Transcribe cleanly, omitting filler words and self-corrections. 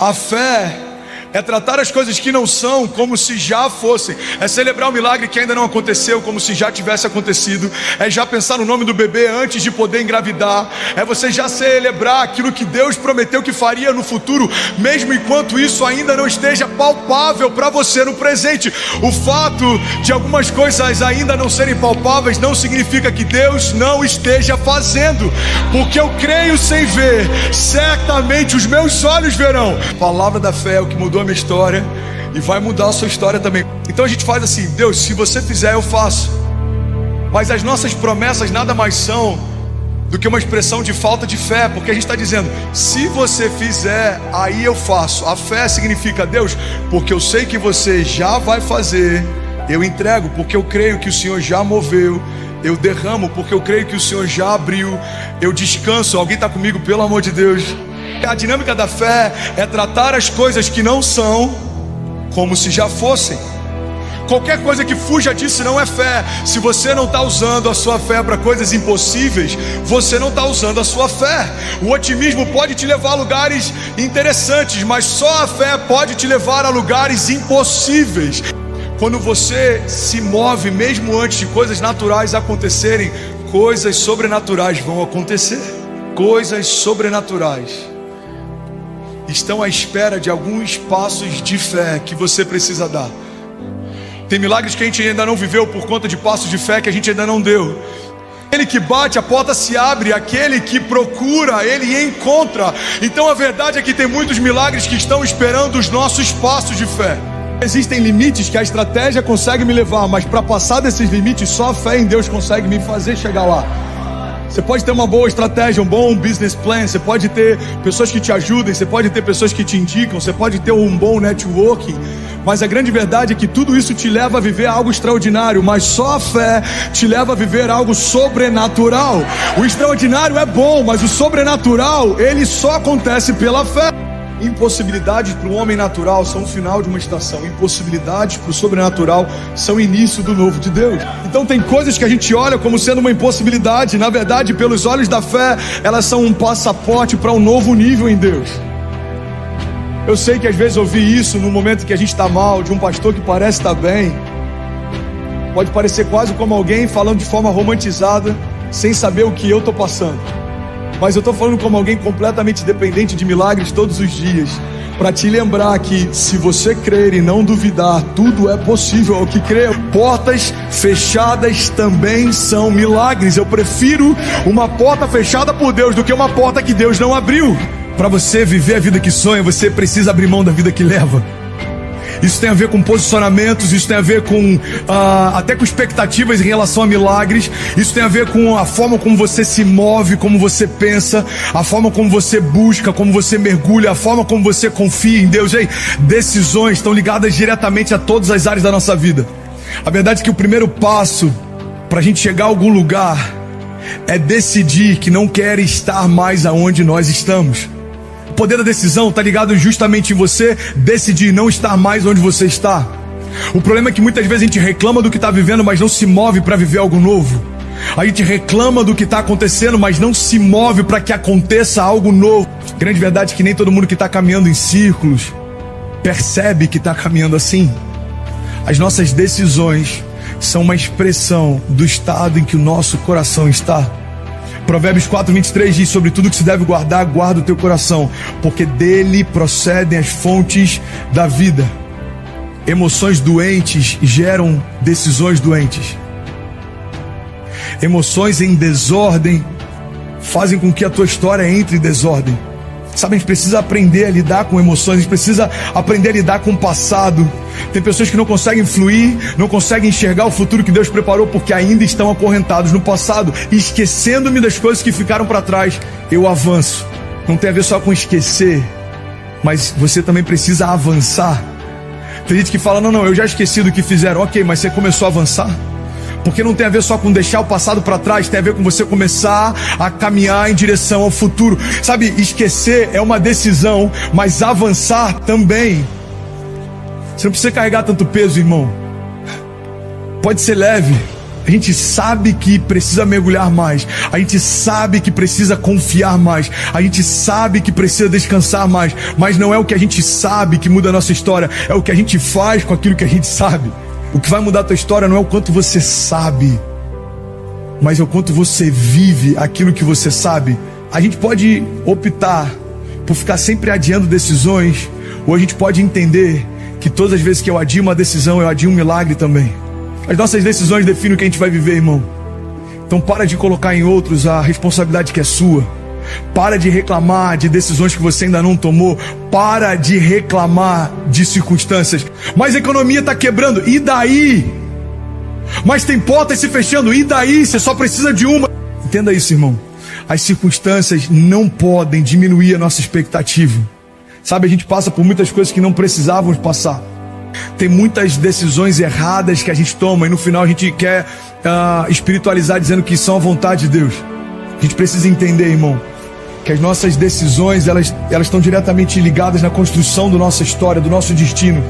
A fé é tratar as coisas que não são como se já fossem. É celebrar o milagre que ainda não aconteceu como se já tivesse acontecido. É já pensar no nome do bebê antes de poder engravidar. É você já celebrar aquilo que Deus prometeu que faria no futuro, mesmo enquanto isso ainda não esteja palpável para você no presente. O fato de algumas coisas ainda não serem palpáveis não significa que Deus não esteja fazendo. Porque eu creio sem ver, certamente os meus olhos verão. A palavra da fé é o que mudou a minha história e vai mudar a sua história também. Então a gente faz assim: Deus, se você fizer, eu faço. Mas as nossas promessas nada mais são do que uma expressão de falta de fé, porque a gente está dizendo: se você fizer, aí eu faço. A fé significa: Deus, porque eu sei que você já vai fazer, eu entrego, porque eu creio que o Senhor já moveu. Eu derramo, porque eu creio que o Senhor já abriu. Eu descanso. Alguém está comigo, pelo amor de Deus? A dinâmica da fé é tratar as coisas que não são como se já fossem. Qualquer coisa que fuja disso não é fé. Se você não está usando a sua fé para coisas impossíveis, você não está usando a sua fé. O otimismo pode te levar a lugares interessantes, mas só a fé pode te levar a lugares impossíveis. Quando você se move, mesmo antes de coisas naturais acontecerem, coisas sobrenaturais vão acontecer. Coisas sobrenaturais estão à espera de alguns passos de fé que você precisa dar. Tem milagres que a gente ainda não viveu por conta de passos de fé que a gente ainda não deu. Aquele que bate, a porta se abre. Aquele que procura, ele encontra. Então a verdade é que tem muitos milagres que estão esperando os nossos passos de fé. Existem limites que a estratégia consegue me levar, mas para passar desses limites, só a fé em Deus consegue me fazer chegar lá. Você pode ter uma boa estratégia, um bom business plan, você pode ter pessoas que te ajudem, você pode ter pessoas que te indicam, você pode ter um bom networking, mas a grande verdade é que tudo isso te leva a viver algo extraordinário, mas só a fé te leva a viver algo sobrenatural. O extraordinário é bom, mas o sobrenatural, ele só acontece pela fé. Impossibilidades para o homem natural são o final de uma estação. Impossibilidades para o sobrenatural são o início do novo de Deus. Então tem coisas que a gente olha como sendo uma impossibilidade. Na verdade, pelos olhos da fé, elas são um passaporte para um novo nível em Deus. Eu sei que às vezes ouvir isso no momento que a gente está mal, de um pastor que parece estar bem, pode parecer quase como alguém falando de forma romantizada, sem saber o que eu estou passando. Mas eu estou falando como alguém completamente dependente de milagres todos os dias, para te lembrar que se você crer e não duvidar, tudo é possível ao que crê. Portas fechadas também são milagres. Eu prefiro uma porta fechada por Deus do que uma porta que Deus não abriu. Para você viver a vida que sonha, você precisa abrir mão da vida que leva. Isso tem a ver com posicionamentos, isso tem a ver com até com expectativas em relação a milagres. Isso tem a ver com a forma como você se move, como você pensa, a forma como você busca, como você mergulha, a forma como você confia em Deus. Ei, decisões estão ligadas diretamente a todas as áreas da nossa vida. A verdade é que o primeiro passo para a gente chegar a algum lugar é decidir que não quer estar mais aonde nós estamos. O poder da decisão está ligado justamente em você decidir não estar mais onde você está. O problema é que muitas vezes a gente reclama do que está vivendo, mas não se move para viver algo novo. A gente reclama do que está acontecendo, mas não se move para que aconteça algo novo. A grande verdade é que nem todo mundo que está caminhando em círculos percebe que está caminhando assim. As nossas decisões são uma expressão do estado em que o nosso coração está. Provérbios 4:23 diz: sobre tudo que se deve guardar, guarda o teu coração, porque dele procedem as fontes da vida. Emoções doentes geram decisões doentes. Emoções em desordem fazem com que a tua história entre em desordem. Sabe, a gente precisa aprender a lidar com emoções, a gente precisa aprender a lidar com o passado. Tem pessoas que não conseguem fluir, não conseguem enxergar o futuro que Deus preparou porque ainda estão acorrentados no passado, esquecendo-me das coisas que ficaram para trás. Eu avanço. Não tem a ver só com esquecer, mas você também precisa avançar. Tem gente que fala: não, eu já esqueci do que fizeram. Ok, mas você começou a avançar? Porque não tem a ver só com deixar o passado para trás, tem a ver com você começar a caminhar em direção ao futuro. Sabe, esquecer é uma decisão, mas avançar também. Você não precisa carregar tanto peso, irmão. Pode ser leve. A gente sabe que precisa mergulhar mais. A gente sabe que precisa confiar mais. A gente sabe que precisa descansar mais. Mas não é o que a gente sabe que muda a nossa história. É o que a gente faz com aquilo que a gente sabe. O que vai mudar a tua história não é o quanto você sabe, mas é o quanto você vive aquilo que você sabe. A gente pode optar por ficar sempre adiando decisões, ou a gente pode entender que todas as vezes que eu adio uma decisão, eu adio um milagre também. As nossas decisões definem o que a gente vai viver, irmão. Então para de colocar em outros a responsabilidade que é sua. Para de reclamar de decisões que você ainda não tomou. Para de reclamar de circunstâncias. Mas a economia está quebrando, e daí? Mas tem portas se fechando, e daí? Você só precisa de uma. Entenda isso, irmão. As circunstâncias não podem diminuir a nossa expectativa. Sabe, a gente passa por muitas coisas que não precisávamos passar. Tem muitas decisões erradas que a gente toma, e no final a gente quer espiritualizar dizendo que são a vontade de Deus. A gente precisa entender, irmão, que as nossas decisões elas estão diretamente ligadas na construção da nossa história, do nosso destino.